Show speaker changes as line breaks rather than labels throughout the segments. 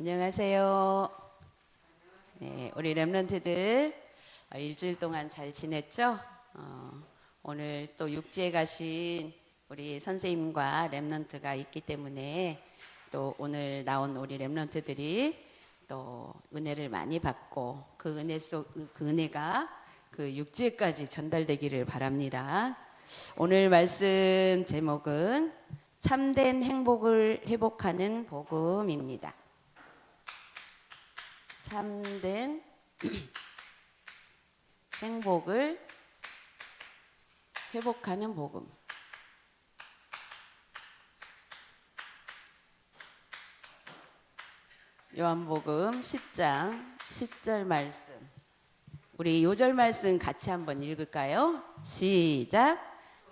안녕하세요. 네, 우리 렘넌트들 일주일 동안 잘 지냈죠? 오늘 또 육지에 가신 우리 선생님과 렘넌트가 있기 때문에 또 오늘 나온 우리 렘넌트들이 또 은혜를 많이 받고 그 은혜가 그 육지에까지 전달되기를 바랍니다. 오늘 말씀 제목은 참된 행복을 회복하는 복음입니다. 참된 행복을 회복하는 복음. 요한복음 10장 10절 말씀. 우리 요절 말씀 같이 한번 읽을까요? 시작.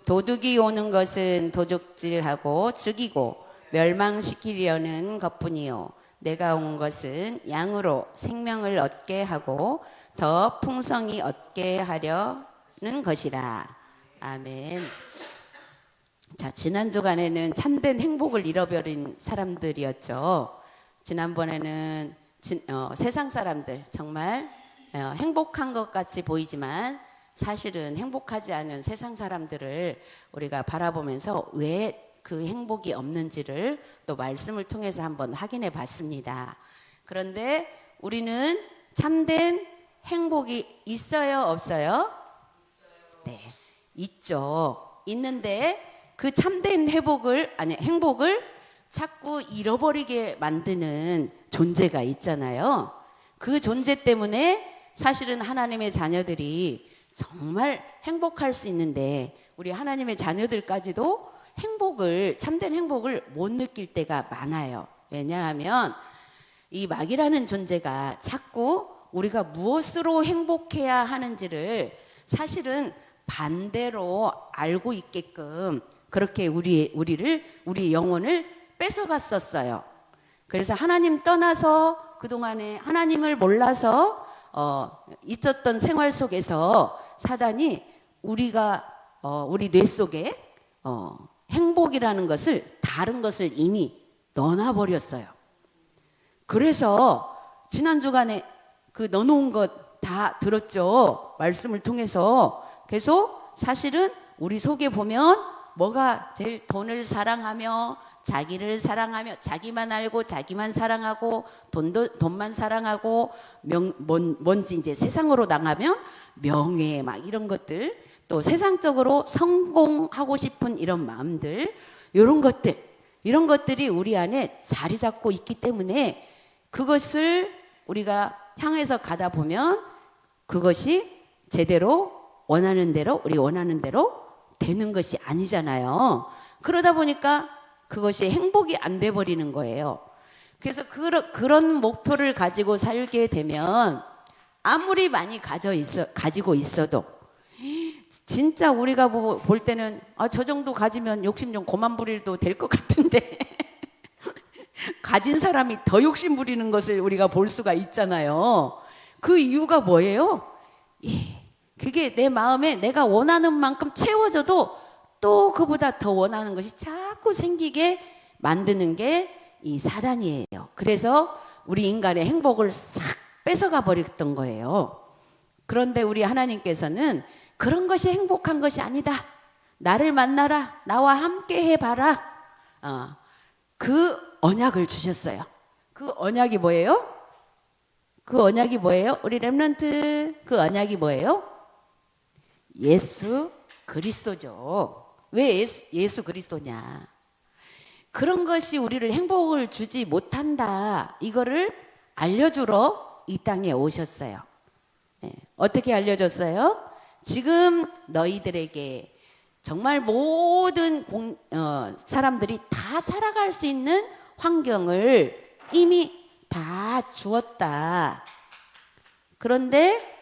도둑이 오는 것은 도둑질하고 죽이고 멸망시키려는 것뿐이요 내가 온 것은 양으로 생명을 얻게 하고 더 풍성히 얻게 하려는 것이라. 아멘. 자, 지난 주간에는 참된 행복을 잃어버린 사람들이었죠. 지난번에는 세상 사람들 정말 행복한 것 같이 보이지만 사실은 행복하지 않은 세상 사람들을 우리가 바라보면서 왜 그 행복이 없는지를 또 말씀을 통해서 한번 확인해 봤습니다. 그런데 우리는 참된 행복이 있어요, 없어요? 네, 있죠. 있는데 그 참된 행복을 자꾸 잃어버리게 만드는 존재가 있잖아요. 그 존재 때문에 사실은 하나님의 자녀들이 정말 행복할 수 있는데 우리 하나님의 자녀들까지도 참된 행복을 못 느낄 때가 많아요. 왜냐하면 이 마귀라는 존재가 자꾸 우리가 무엇으로 행복해야 하는지를 사실은 반대로 알고 있게끔 그렇게 우리 영혼을 뺏어갔었어요. 그래서 하나님 떠나서 그동안에 하나님을 몰라서 있었던 생활 속에서 사단이 우리 뇌 속에 행복이라는 것을 다른 것을 이미 넣어놔버렸어요. 그래서 지난 주간에 그 넣어놓은 것 다 들었죠. 말씀을 통해서 계속 사실은 우리 속에 보면 뭐가 제일 돈을 사랑하며 자기를 사랑하며 자기만 알고 자기만 사랑하고 돈만 사랑하고 뭔지 이제 세상으로 나가면 명예 막 이런 것들 또 세상적으로 성공하고 싶은 이런 마음들 이런 것들이 우리 안에 자리 잡고 있기 때문에 그것을 우리가 향해서 가다 보면 그것이 제대로 우리 원하는 대로 되는 것이 아니잖아요. 그러다 보니까 그것이 행복이 안 돼 버리는 거예요. 그래서 그런 목표를 가지고 살게 되면 아무리 많이 가지고 있어도 진짜 우리가 볼 때는 저 정도 가지면 욕심 좀 그만 부려도 될 것 같은데 가진 사람이 더 욕심 부리는 것을 우리가 볼 수가 있잖아요. 그 이유가 뭐예요? 그게 내 마음에 내가 원하는 만큼 채워져도 또 그보다 더 원하는 것이 자꾸 생기게 만드는 게 이 사단이에요. 그래서 우리 인간의 행복을 싹 뺏어가 버렸던 거예요. 그런데 우리 하나님께서는 그런 것이 행복한 것이 아니다. 나를 만나라. 나와 함께 해봐라. 그 언약을 주셨어요. 그 언약이 뭐예요? 우리 렘넌트 그 언약이 뭐예요? 예수 그리스도죠. 왜 예수 그리스도냐? 그런 것이 우리를 행복을 주지 못한다. 이거를 알려주러 이 땅에 오셨어요. 네. 어떻게 알려줬어요? 지금 너희들에게 정말 모든 사람들이 다 살아갈 수 있는 환경을 이미 다 주었다. 그런데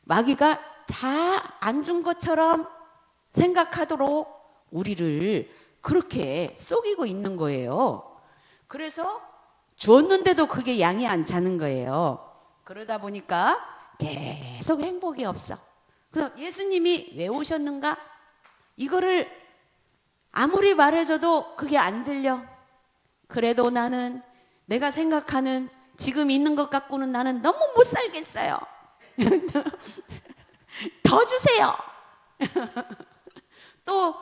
마귀가 다 안 준 것처럼 생각하도록 우리를 그렇게 속이고 있는 거예요. 그래서 주었는데도 그게 양이 안 차는 거예요. 그러다 보니까 계속 행복이 없어. 그래서 예수님이 왜 오셨는가? 이거를 아무리 말해줘도 그게 안 들려. 그래도 나는 내가 생각하는 지금 있는 것 갖고는 나는 너무 못 살겠어요. 더 주세요. 또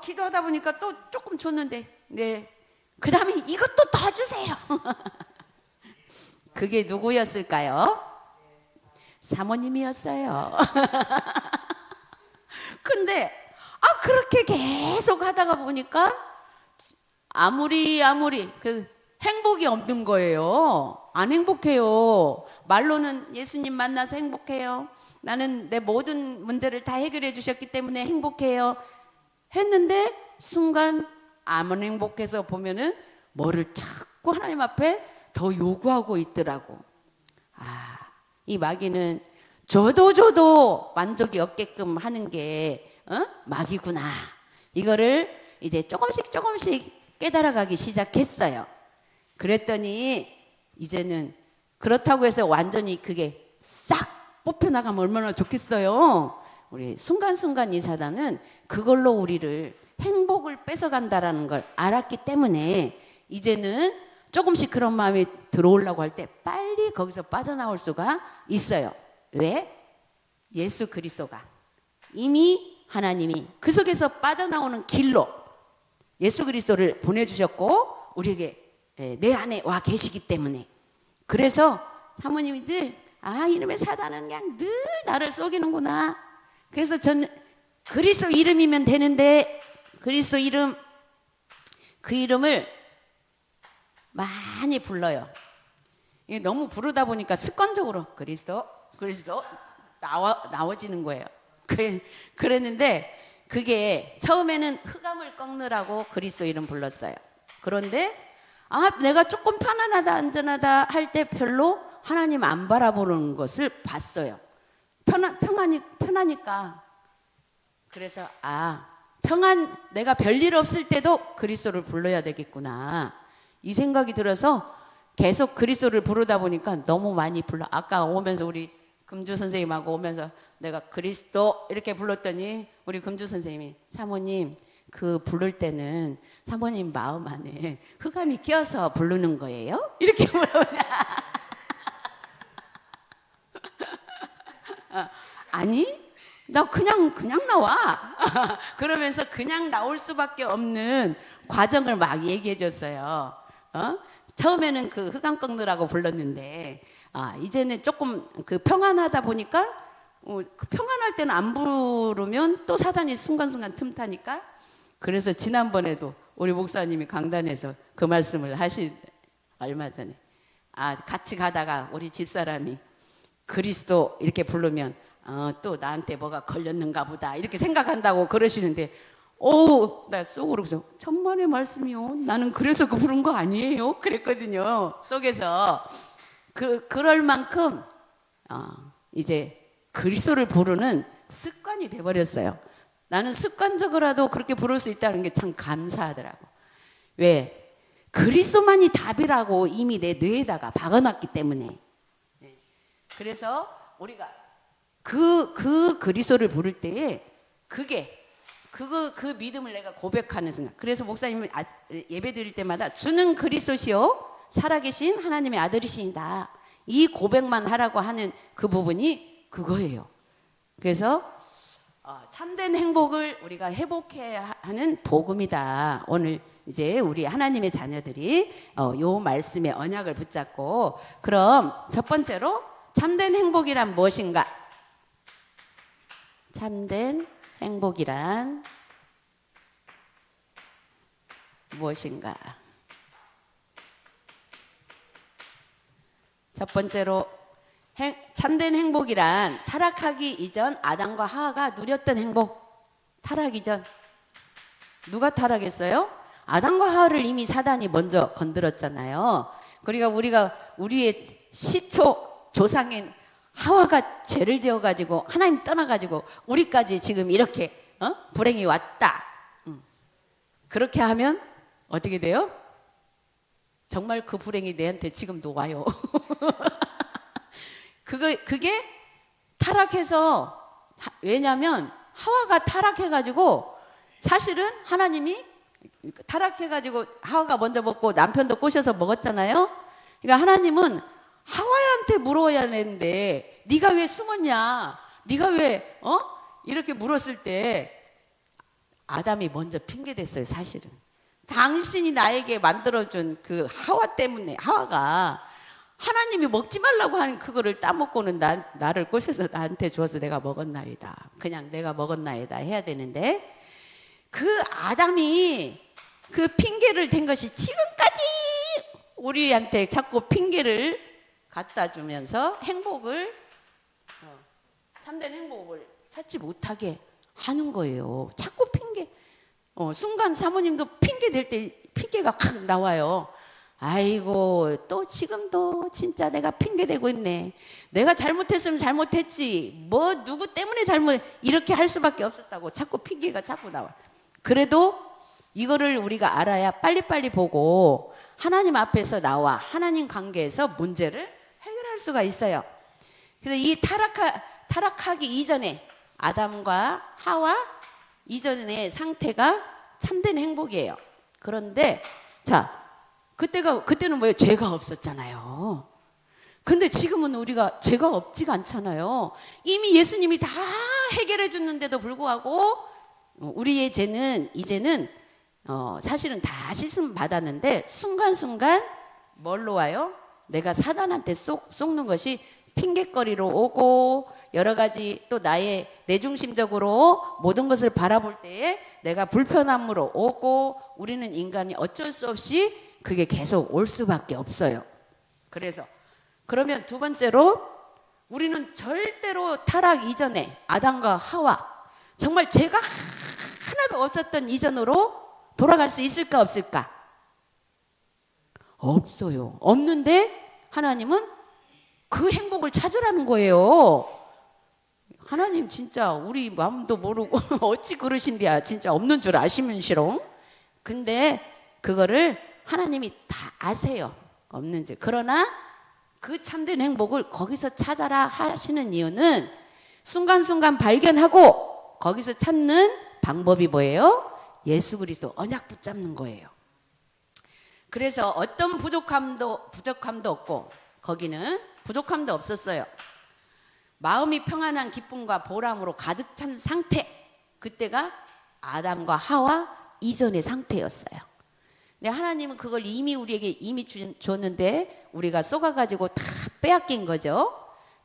기도하다 보니까 또 조금 줬는데, 네, 그 다음에 이것도 더 주세요. 그게 누구였을까요? 사모님이었어요. 근데 그렇게 계속 하다가 보니까 아무리 그 행복이 없는 거예요. 안 행복해요. 말로는 예수님 만나서 행복해요. 나는 내 모든 문제를 다 해결해 주셨기 때문에 행복해요. 했는데 순간 안 행복해서 보면은 뭐를 자꾸 하나님 앞에 더 요구하고 있더라고. 이 마귀는 줘도 만족이 없게끔 하는 게 마귀구나. 이거를 이제 조금씩 깨달아가기 시작했어요. 그랬더니 이제는 그렇다고 해서 완전히 그게 싹 뽑혀나가면 얼마나 좋겠어요. 우리 순간순간 이 사단은 그걸로 우리를 행복을 뺏어간다라는 걸 알았기 때문에 이제는 조금씩 그런 마음이 들어오려고 할 때 빨리 거기서 빠져나올 수가 있어요. 왜? 예수 그리스도가 이미 하나님이 그 속에서 빠져나오는 길로 예수 그리스도를 보내주셨고 우리에게 내 안에 와 계시기 때문에. 그래서 사모님들 이놈의 사단은 그냥 늘 나를 속이는구나. 그래서 저는 그리스도 이름이면 되는데 그리스도 이름, 그 이름을 많이 불러요. 너무 부르다 보니까 습관적으로 그리스도 나와지는 거예요. 그랬는데 그게 처음에는 흑암을 꺾느라고 그리스도 이름 불렀어요. 그런데 내가 조금 편안하다 안전하다 할 때 별로 하나님 안 바라보는 것을 봤어요. 편하니까. 그래서 내가 별일 없을 때도 그리스도를 불러야 되겠구나 이 생각이 들어서 계속 그리스도를 부르다 보니까 너무 많이 불러. 아까 오면서 우리 금주 선생님하고 오면서 내가 그리스도 이렇게 불렀더니 우리 금주 선생님이 사모님 그 부를 때는 사모님 마음 안에 흑암이 껴서 부르는 거예요? 이렇게 물어보냐. 아니 나 그냥 나와. 그러면서 그냥 나올 수밖에 없는 과정을 막 얘기해 줬어요. 처음에는 그 흑암 꺾느라고 불렀는데 이제는 조금 그 평안하다 보니까 그 평안할 때는 안 부르면 또 사단이 순간순간 틈타니까. 그래서 지난번에도 우리 목사님이 강단에서 그 말씀을 얼마 전에 같이 가다가 우리 집사람이 그리스도 이렇게 부르면 또 나한테 뭐가 걸렸는가 보다 이렇게 생각한다고 그러시는데 나 속으로 그래서 천만의 말씀이요. 나는 그래서 그 부른 거 아니에요. 그랬거든요. 속에서 그럴 만큼 이제 그리스도를 부르는 습관이 돼버렸어요. 나는 습관적으로라도 그렇게 부를 수 있다는 게 참 감사하더라고. 왜? 그리스도만이 답이라고 이미 내 뇌에다가 박아놨기 때문에. 그래서 우리가 그 그리스도를 부를 때에 그 믿음을 내가 고백하는 순간. 그래서 목사님은 예배 드릴 때마다 주는 그리스도시요 살아계신 하나님의 아들이신다. 이 고백만 하라고 하는 그 부분이 그거예요. 그래서 참된 행복을 우리가 회복해야 하는 복음이다. 오늘 이제 우리 하나님의 자녀들이 요 말씀의 언약을 붙잡고, 그럼 첫 번째로 참된 행복이란 무엇인가? 참된 행복이란 무엇인가? 첫 번째로 참된 행복이란 타락하기 이전 아담과 하와가 누렸던 행복. 타락 이전 누가 타락했어요? 아담과 하와를 이미 사단이 먼저 건드렸잖아요. 그러니까 우리의 시초 조상인 하와가 죄를 지어가지고 하나님 떠나가지고 우리까지 지금 이렇게 불행이 왔다. 그렇게 하면 어떻게 돼요? 정말 그 불행이 내한테 지금도 와요. 그게 타락해서, 왜냐하면 하와가 타락해가지고 사실은 하나님이 타락해가지고 하와가 먼저 먹고 남편도 꼬셔서 먹었잖아요. 그러니까 하나님은 하와한테 물어야 되는데 네가 왜 숨었냐? 네가 왜 이렇게 물었을 때 아담이 먼저 핑계 댔어요. 사실은 당신이 나에게 만들어준 그 하와 때문에 하와가 하나님이 먹지 말라고 하는 그거를 따먹고는 나를 꼬셔서 나한테 주어서 내가 먹었나이다. 그냥 내가 먹었나이다 해야 되는데 그 아담이 그 핑계를 댄 것이 지금까지 우리한테 자꾸 핑계를 갖다 주면서 행복을 참된 행복을 찾지 못하게 하는 거예요. 자꾸 핑계. 순간 사모님도 핑계 댈 때 핑계가 확 나와요. 아이고 또 지금도 진짜 내가 핑계 대고 있네. 내가 잘못했으면 잘못했지. 뭐 누구 때문에 잘못 이렇게 할 수밖에 없었다고 자꾸 핑계가 자꾸 나와. 그래도 이거를 우리가 알아야 빨리빨리 보고 하나님 앞에서 나와 하나님 관계에서 문제를 해결할 수가 있어요. 그래서 이 타락하기 이전에 아담과 하와 이전의 상태가 참된 행복이에요. 그런데 자 그때는 뭐예요? 죄가 없었잖아요. 근데 지금은 우리가 죄가 없지가 않잖아요. 이미 예수님이 다 해결해 줬는데도 불구하고 우리의 죄는 이제는 사실은 다 씻음 받았는데 순간순간 뭘로 와요? 내가 사단한테 속는 것이 핑계거리로 오고 여러 가지 또 나의 내중심적으로 모든 것을 바라볼 때에 내가 불편함으로 오고 우리는 인간이 어쩔 수 없이 그게 계속 올 수밖에 없어요. 그래서 그러면 두 번째로 우리는 절대로 타락 이전에 아담과 하와 정말 죄가 하나도 없었던 이전으로 돌아갈 수 있을까 없을까? 없어요. 없는데 하나님은 그 행복을 찾으라는 거예요. 하나님 진짜 우리 마음도 모르고 어찌 그러신디야. 진짜 없는 줄 아시면시롱. 근데 그거를 하나님이 다 아세요. 없는지. 그러나 그 참된 행복을 거기서 찾아라 하시는 이유는 순간순간 발견하고 거기서 찾는 방법이 뭐예요? 예수 그리스도 언약 붙잡는 거예요. 그래서 어떤 부족함도 없고 거기는 부족함도 없었어요. 마음이 평안한 기쁨과 보람으로 가득 찬 상태. 그때가 아담과 하와 이전의 상태였어요. 근데 하나님은 그걸 이미 우리에게 이미 줬는데 우리가 쏘가가지고 다 빼앗긴 거죠.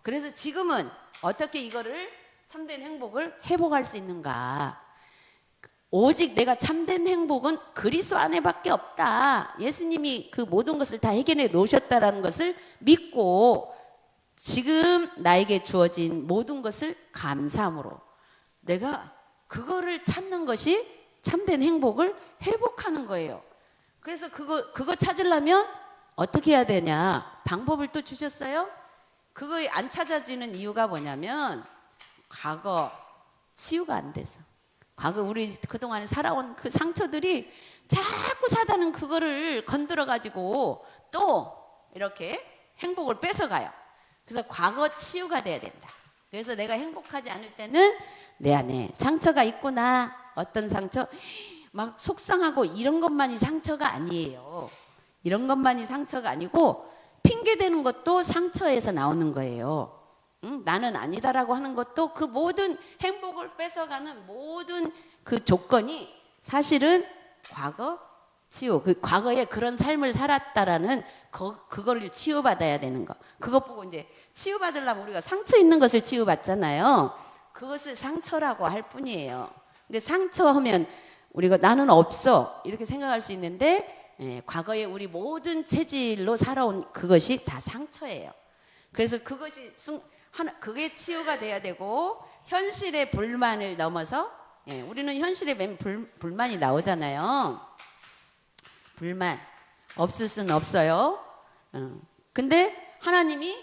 그래서 지금은 어떻게 이거를 참된 행복을 회복할 수 있는가? 오직 내가 참된 행복은 그리스도 안에밖에 없다. 예수님이 그 모든 것을 다 해결해 놓으셨다라는 것을 믿고 지금 나에게 주어진 모든 것을 감사함으로 내가 그거를 찾는 것이 참된 행복을 회복하는 거예요. 그래서 그거 찾으려면 어떻게 해야 되냐? 방법을 또 주셨어요. 그거 안 찾아지는 이유가 뭐냐면 과거 치유가 안 돼서. 과거 우리 그동안 살아온 그 상처들이 자꾸 사단은 그거를 건드려 가지고 또 이렇게 행복을 뺏어가요. 그래서 과거 치유가 돼야 된다. 그래서 내가 행복하지 않을 때는 내 안에 상처가 있구나. 어떤 상처? 막 속상하고 이런 것만이 상처가 아니에요. 이런 것만이 상처가 아니고 핑계대는 것도 상처에서 나오는 거예요. 나는 아니다라고 하는 것도 그 모든 행복을 뺏어가는 모든 그 조건이 사실은 과거 치유, 그 과거에 그런 삶을 살았다라는 그거를 치유받아야 되는 거. 그것 보고 이제 치유받으려면 우리가 상처 있는 것을 치유받잖아요. 그것을 상처라고 할 뿐이에요. 근데 상처하면 우리가 나는 없어 이렇게 생각할 수 있는데 과거에 우리 모든 체질로 살아온 그것이 다 상처예요. 그래서 그것이 그게 치유가 돼야 되고 현실의 불만을 넘어서 우리는 현실에 맨 불만이 나오잖아요. 불만 없을 수는 없어요. 근데 하나님이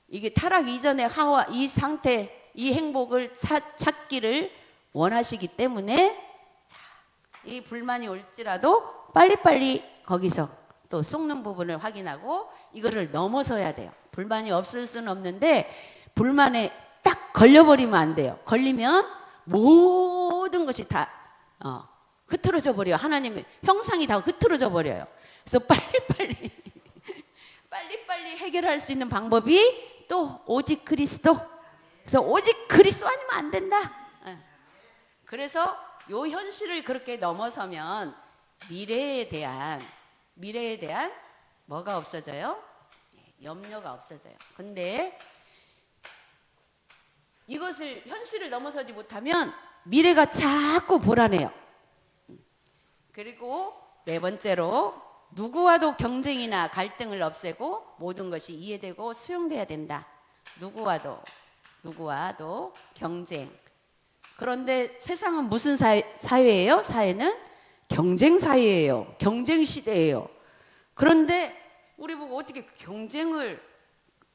이게 타락 이전에 하와 이 상태 이 행복을 찾기를 원하시기 때문에 이 불만이 올지라도 빨리빨리 거기서 또 속는 부분을 확인하고 이거를 넘어서야 돼요. 불만이 없을 수는 없는데 불만에 딱 걸려버리면 안 돼요. 걸리면 모든 것이 다 흐트러져 버려요. 하나님의 형상이 다 흐트러져 버려요. 그래서 빨리빨리 빨리빨리 해결할 수 있는 방법이 또 오직 그리스도. 그래서 오직 그리스도 아니면 안 된다. 그래서 요 현실을 그렇게 넘어서면 미래에 대한 뭐가 없어져요? 염려가 없어져요. 근데 이것을 현실을 넘어서지 못하면 미래가 자꾸 불안해요. 그리고 네 번째로 누구와도 경쟁이나 갈등을 없애고 모든 것이 이해되고 수용돼야 된다. 누구와도 경쟁. 그런데 세상은 무슨 사회예요? 사회는 경쟁 사회예요. 경쟁 시대예요. 그런데 우리 보고 어떻게 경쟁을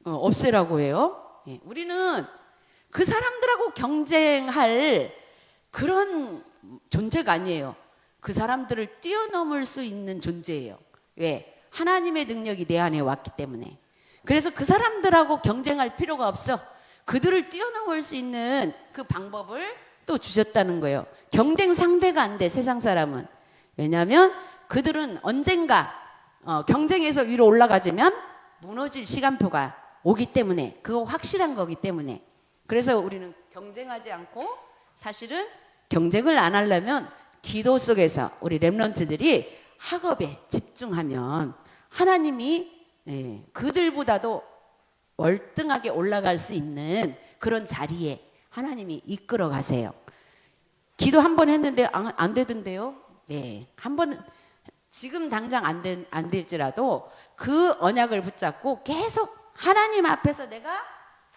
없애라고 해요? 예, 우리는 그 사람들하고 경쟁할 그런 존재가 아니에요. 그 사람들을 뛰어넘을 수 있는 존재예요. 왜? 하나님의 능력이 내 안에 왔기 때문에. 그래서 그 사람들하고 경쟁할 필요가 없어. 그들을 뛰어넘을 수 있는 그 방법을 또 주셨다는 거예요. 경쟁 상대가 안 돼, 세상 사람은. 왜냐하면 그들은 언젠가 경쟁에서 위로 올라가지면 무너질 시간표가 오기 때문에, 그거 확실한 거기 때문에. 그래서 우리는 경쟁하지 않고, 사실은 경쟁을 안 하려면 기도 속에서 우리 렘넌트들이 학업에 집중하면 하나님이 그들보다도 월등하게 올라갈 수 있는 그런 자리에 하나님이 이끌어 가세요. 기도 한 번 했는데 안 되던데요? 네, 한 번 지금 당장 안 될지라도 그 언약을 붙잡고 계속 하나님 앞에서 내가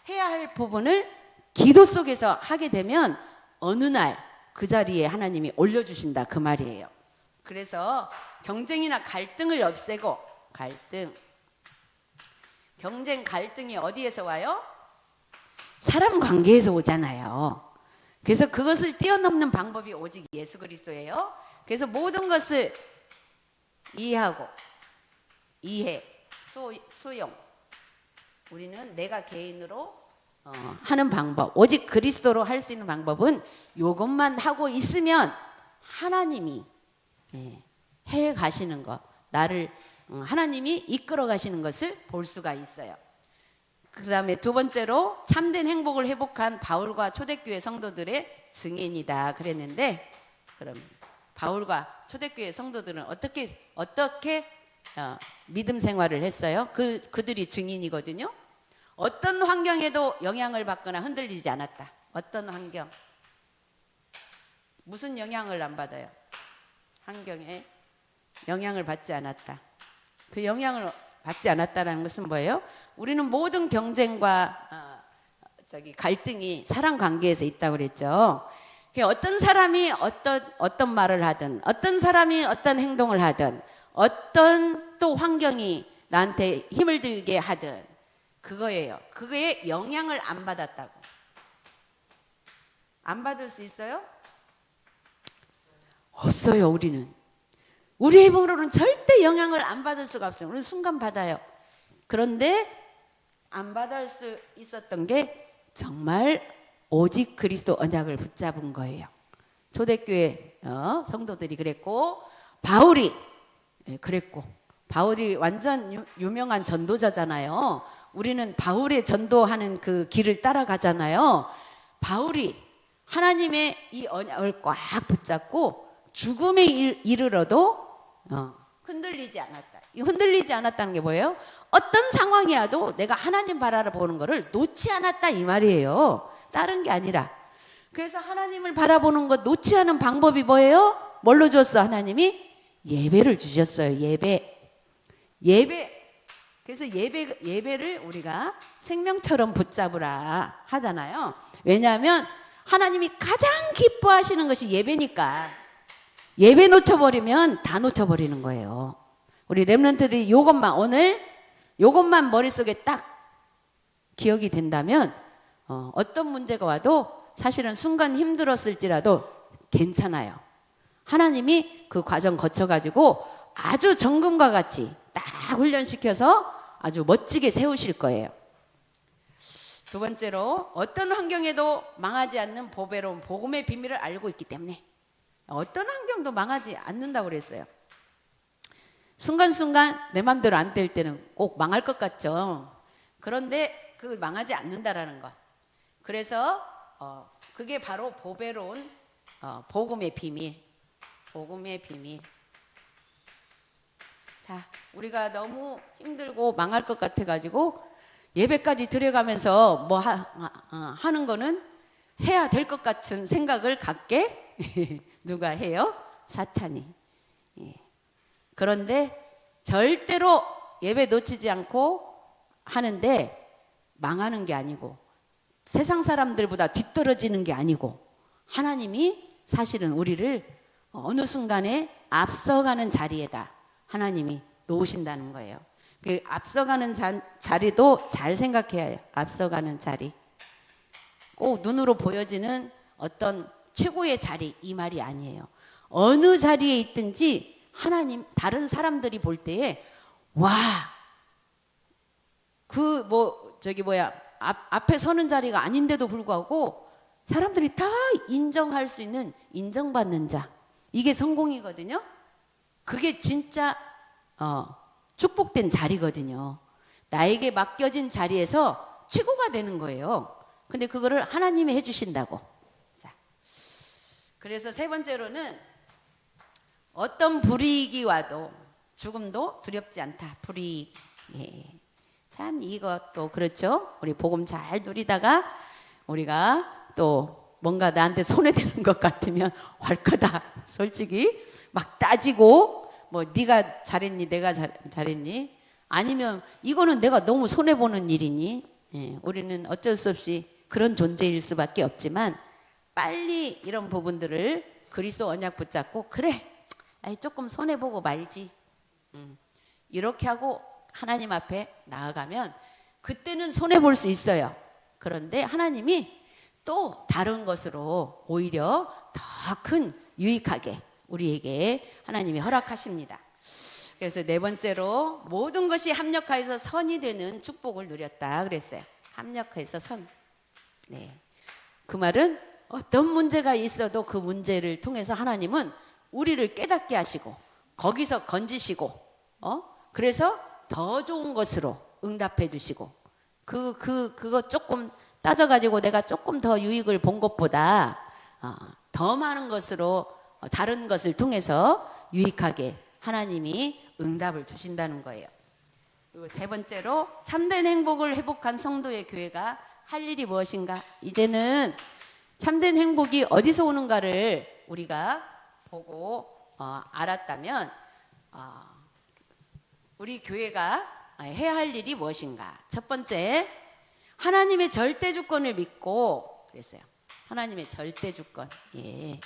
해야 할 부분을 기도 속에서 하게 되면 어느 날 그 자리에 하나님이 올려주신다, 그 말이에요. 그래서 경쟁이나 갈등을 없애고, 경쟁 갈등이 어디에서 와요? 사람 관계에서 오잖아요. 그래서 그것을 뛰어넘는 방법이 오직 예수 그리스도예요. 그래서 모든 것을 이해하고, 수용. 우리는 내가 개인으로 하는 방법, 오직 그리스도로 할 수 있는 방법은 이것만 하고 있으면 하나님이 해 가시는 것, 나를 하나님이 이끌어 가시는 것을 볼 수가 있어요. 그 다음에 두 번째로 참된 행복을 회복한 바울과 초대교회 성도들의 증인이다 그랬는데, 그럼 바울과 초대교회 성도들은 어떻게 믿음 생활을 했어요? 그들이 증인이거든요. 어떤 환경에도 영향을 받거나 흔들리지 않았다. 어떤 환경? 무슨 영향을 안 받아요? 환경에 영향을 받지 않았다. 그 영향을 받지 않았다는 것은 뭐예요? 우리는 모든 경쟁과 갈등이 사람 관계에서 있다고 그랬죠. 어떤 사람이 어떤 말을 하든, 어떤 사람이 어떤 행동을 하든, 어떤 또 환경이 나한테 힘을 들게 하든, 그거예요. 그거에 영향을 안 받았다고. 안 받을 수 있어요? 없어요. 우리는. 우리의 힘으로는 절대 영향을 안 받을 수가 없어요. 우리는 순간 받아요. 그런데 안 받을 수 있었던 게 정말 오직 그리스도 언약을 붙잡은 거예요. 초대교회 성도들이 그랬고, 바울이 그랬고, 바울이 완전 유명한 전도자잖아요. 우리는 바울의 전도하는 그 길을 따라가잖아요. 바울이 하나님의 이 언약을 꽉 붙잡고 죽음에 이르러도 흔들리지 않았다. 이 흔들리지 않았다는 게 뭐예요? 어떤 상황이 와도 내가 하나님 바라보는 거를 놓지 않았다, 이 말이에요. 다른 게 아니라. 그래서 하나님을 바라보는 것 놓지 않은 방법이 뭐예요? 뭘로 줬어? 하나님이 예배를 주셨어요. 예배. 그래서 예배를 우리가 생명처럼 붙잡으라 하잖아요. 왜냐하면 하나님이 가장 기뻐하시는 것이 예배니까. 예배 놓쳐버리면 다 놓쳐버리는 거예요. 우리 렘넌트들이 오늘 요것만 머릿속에 딱 기억이 된다면 어떤 문제가 와도 사실은 순간 힘들었을지라도 괜찮아요. 하나님이 그 과정 거쳐가지고 아주 정금과 같이 딱 훈련시켜서 아주 멋지게 세우실 거예요. 두 번째로 어떤 환경에도 망하지 않는 보배로운 복음의 비밀을 알고 있기 때문에. 어떤 환경도 망하지 않는다고 그랬어요. 순간순간 내 맘대로 안 될 때는 꼭 망할 것 같죠. 그런데 그 망하지 않는다라는 것. 그래서 그게 바로 보배로운 복음의 비밀. 복음의 비밀. 자, 우리가 너무 힘들고 망할 것 같아가지고 예배까지 드려가면서 뭐 하는 거는 해야 될 것 같은 생각을 갖게 누가 해요? 사탄이. 예. 그런데 절대로 예배 놓치지 않고 하는데 망하는 게 아니고 세상 사람들보다 뒤떨어지는 게 아니고 하나님이 사실은 우리를 어느 순간에 앞서가는 자리에다 하나님이 놓으신다는 거예요. 그 앞서가는 자리도 잘 생각해야 해요. 앞서가는 자리. 꼭 눈으로 보여지는 어떤 최고의 자리 이 말이 아니에요. 어느 자리에 있든지 하나님 다른 사람들이 볼 때에 와, 그 앞에 서는 자리가 아닌데도 불구하고 사람들이 다 인정할 수 있는 인정받는 자. 이게 성공이거든요. 그게 진짜 축복된 자리거든요. 나에게 맡겨진 자리에서 최고가 되는 거예요. 근데 그거를 하나님이 해주신다고. 자, 그래서 세 번째로는 어떤 불이익이 와도 죽음도 두렵지 않다. 불이익. 예. 참 이것도 그렇죠. 우리 복음 잘 누리다가 우리가 또 뭔가 나한테 손해되는 것 같으면 왈까다 솔직히 막 따지고 뭐 네가 잘했니 내가 잘했니 아니면 이거는 내가 너무 손해보는 일이니 예, 우리는 어쩔 수 없이 그런 존재일 수밖에 없지만 빨리 이런 부분들을 그리스도 언약 붙잡고 그래 아이 조금 손해보고 말지 이렇게 하고 하나님 앞에 나아가면 그때는 손해볼 수 있어요. 그런데 하나님이 또 다른 것으로 오히려 더 큰 유익하게 우리에게 하나님이 허락하십니다. 그래서 네 번째로 모든 것이 합력하여서 선이 되는 축복을 누렸다 그랬어요. 합력하여서 선. 네. 그 말은 어떤 문제가 있어도 그 문제를 통해서 하나님은 우리를 깨닫게 하시고 거기서 건지시고 그래서 더 좋은 것으로 응답해 주시고 그거 조금 따져가지고 내가 조금 더 유익을 본 것보다 더 많은 것으로 다른 것을 통해서 유익하게 하나님이 응답을 주신다는 거예요. 그리고 세 번째로 참된 행복을 회복한 성도의 교회가 할 일이 무엇인가? 이제는 참된 행복이 어디서 오는가를 우리가 보고 알았다면 우리 교회가 해야 할 일이 무엇인가? 첫 번째, 하나님의 절대 주권을 믿고 그랬어요. 하나님의 절대 주권. 예.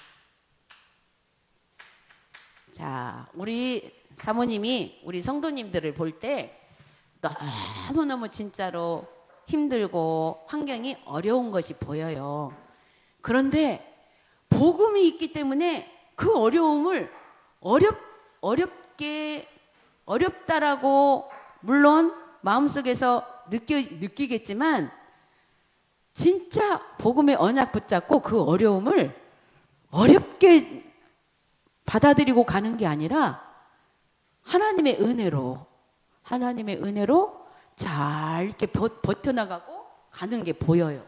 자, 우리 사모님이 우리 성도님들을 볼 때 너무너무 진짜로 힘들고 환경이 어려운 것이 보여요. 그런데 복음이 있기 때문에 그 어려움을 어렵다라고 물론 마음속에서 느끼겠지만 진짜 복음의 언약 붙잡고 그 어려움을 어렵게 받아들이고 가는 게 아니라 하나님의 은혜로 잘 이렇게 버텨나가고 가는 게 보여요.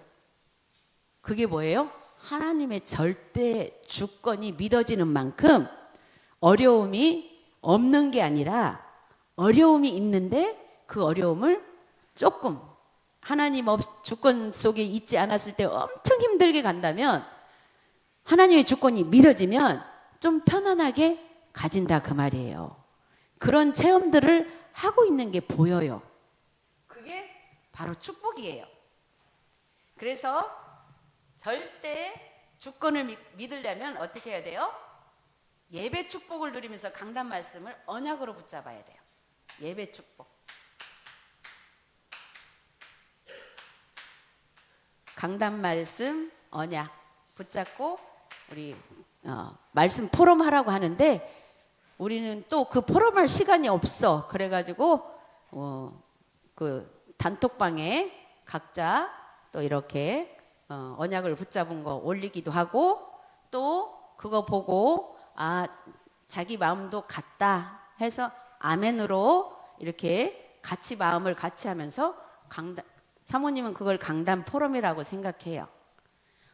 그게 뭐예요? 하나님의 절대 주권이 믿어지는 만큼 어려움이 없는 게 아니라 어려움이 있는데 그 어려움을 조금 하나님 주권 속에 있지 않았을 때 엄청 힘들게 간다면 하나님의 주권이 믿어지면 좀 편안하게 가진다 그 말이에요. 그런 체험들을 하고 있는 게 보여요. 그게 바로 축복이에요. 그래서 절대 주권을 믿으려면 어떻게 해야 돼요? 예배 축복을 누리면서 강단 말씀을 언약으로 붙잡아야 돼요. 예배 축복. 강단 말씀 언약 붙잡고 우리 말씀 포럼 하라고 하는데 우리는 또 그 포럼할 시간이 없어. 그래가지고 그 단톡방에 각자 또 이렇게 언약을 붙잡은 거 올리기도 하고 또 그거 보고 자기 마음도 같다 해서 아멘으로 이렇게 같이 마음을 같이 하면서 사모님은 그걸 강단 포럼이라고 생각해요.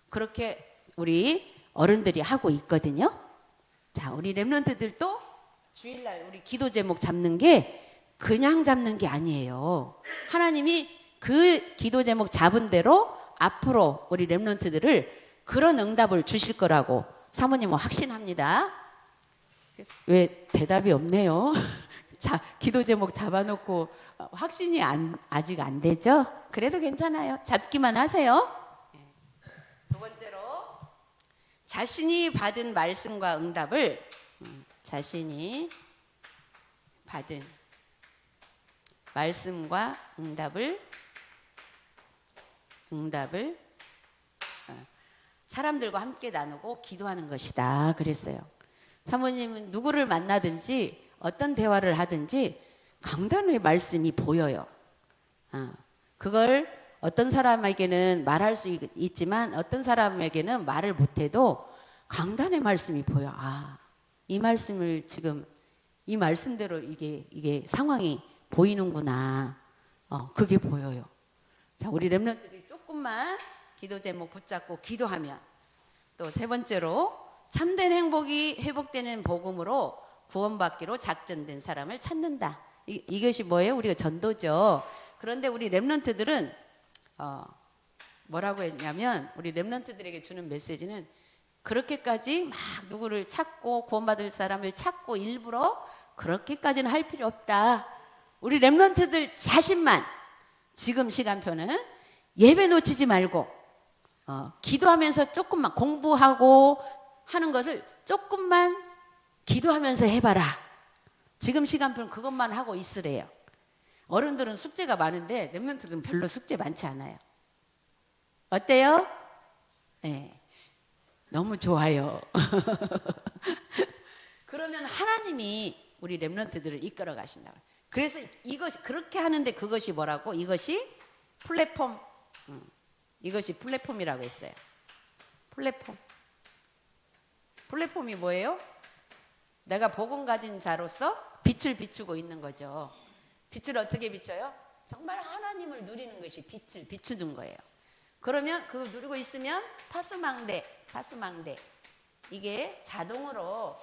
그렇게 우리 어른들이 하고 있거든요. 자, 우리 렘넌트들도 주일날 우리 기도 제목 잡는 게 그냥 잡는 게 아니에요. 하나님이 그 기도 제목 잡은 대로 앞으로 우리 렘넌트들을 그런 응답을 주실 거라고 사모님은 확신합니다. 왜 대답이 없네요? 자, 기도 제목 잡아놓고 확신이 아직 안 되죠? 그래도 괜찮아요. 잡기만 하세요. 두 번째로 자신이 받은 말씀과 응답을 자신이 받은 말씀과 응답을 사람들과 함께 나누고 기도하는 것이다 그랬어요. 사모님은 누구를 만나든지 어떤 대화를 하든지 강단의 말씀이 보여요. 그걸 어떤 사람에게는 말할 수 있지만 어떤 사람에게는 말을 못해도 강단의 말씀이 보여. 이 말씀을 지금 이 말씀대로 이게 상황이 보이는구나. 그게 보여요. 자, 우리 렘넌트들이 조금만 기도 제목 붙잡고 기도하면 또 세 번째로 참된 행복이 회복되는 복음으로 구원받기로 작정된 사람을 찾는다. 이것이 뭐예요? 우리가 전도죠. 그런데 우리 렘넌트들은 뭐라고 했냐면 우리 렘넌트들에게 주는 메시지는 그렇게까지 막 누구를 찾고 구원받을 사람을 찾고 일부러 그렇게까지는 할 필요 없다. 우리 렘넌트들 자신만 지금 시간표는 예배 놓치지 말고 기도하면서 조금만 공부하고 하는 것을 조금만 기도하면서 해봐라. 지금 시간표는 그것만 하고 있으래요. 어른들은 숙제가 많은데 렘넌트들은 별로 숙제 많지 않아요. 어때요? 네. 너무 좋아요. 그러면 하나님이 우리 렘넌트들을 이끌어 가신다. 그래서 이것이 그렇게 하는데 그것이 뭐라고? 이것이 플랫폼. 이것이 플랫폼이라고 했어요. 플랫폼이 뭐예요? 내가 복음 가진 자로서 빛을 비추고 있는 거죠. 빛을 어떻게 비춰요? 정말 하나님을 누리는 것이 빛을 비추는 거예요. 그러면 그거 누리고 있으면 파수망대 이게 자동으로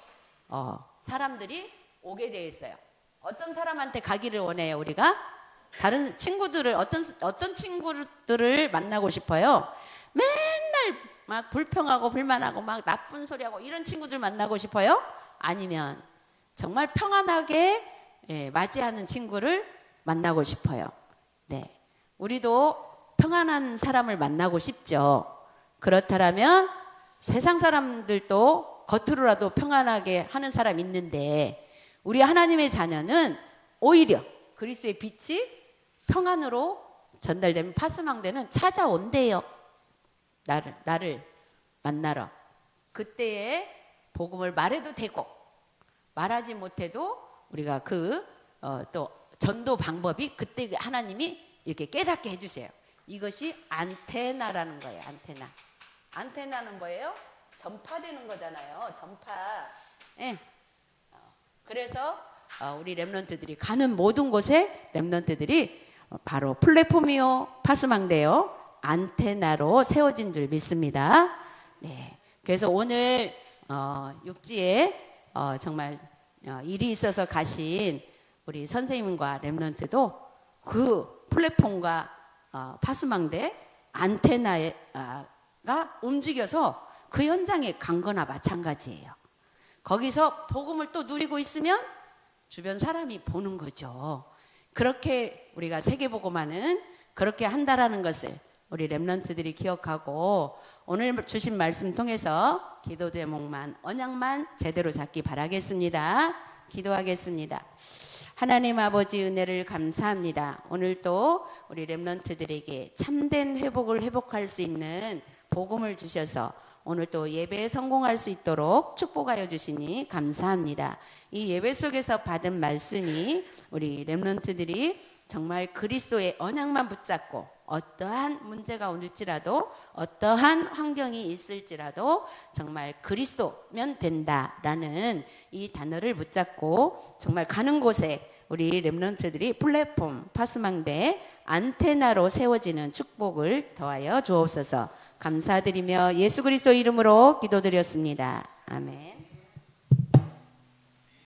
사람들이 오게 되어 있어요. 어떤 사람한테 가기를 원해요, 우리가? 다른 친구들을 어떤 친구들을 만나고 싶어요? 맨날 막 불평하고 불만하고 막 나쁜 소리하고 이런 친구들 만나고 싶어요? 아니면 정말 평안하게 맞이하는 친구를 만나고 싶어요. 네, 우리도 평안한 사람을 만나고 싶죠. 그렇다면 세상 사람들도 겉으로라도 평안하게 하는 사람 있는데 우리 하나님의 자녀는 오히려 그리스도의 빛이 평안으로 전달되면 파수망대는 찾아온대요. 나를 만나러. 그때에 복음을 말해도 되고 말하지 못해도 우리가 또 전도 방법이 그때 하나님이 이렇게 깨닫게 해주세요. 이것이 안테나라는 거예요. 안테나는 뭐예요? 전파되는 거잖아요. 전파. 예. 그래서 우리 렘넌트들이 가는 모든 곳에 렘넌트들이 바로 플랫폼이요, 파수망대요, 안테나로 세워진 줄 믿습니다. 네. 그래서 오늘 육지에 정말 일이 있어서 가신 우리 선생님과 렘넌트도 그 플랫폼과 파수망대 안테나가 움직여서 그 현장에 간 거나 마찬가지예요. 거기서 복음을 또 누리고 있으면 주변 사람이 보는 거죠. 그렇게 우리가 세계복음화는 그렇게 한다라는 것을 우리 렘넌트들이 기억하고 오늘 주신 말씀 통해서 기도 제목만 언약만 제대로 잡기 바라겠습니다. 기도하겠습니다. 하나님 아버지 은혜를 감사합니다. 오늘 또 우리 렘넌트들에게 참된 회복을 회복할 수 있는 복음을 주셔서 오늘 또 예배에 성공할 수 있도록 축복하여 주시니 감사합니다. 이 예배 속에서 받은 말씀이 우리 렘넌트들이 정말 그리스도의 언약만 붙잡고 어떠한 문제가 올지라도 어떠한 환경이 있을지라도 정말 그리스도면 된다라는 이 단어를 붙잡고 정말 가는 곳에 우리 렘넌트들이 플랫폼 파수망대 안테나로 세워지는 축복을 더하여 주옵소서. 감사드리며 예수 그리스도 이름으로 기도드렸습니다. 아멘.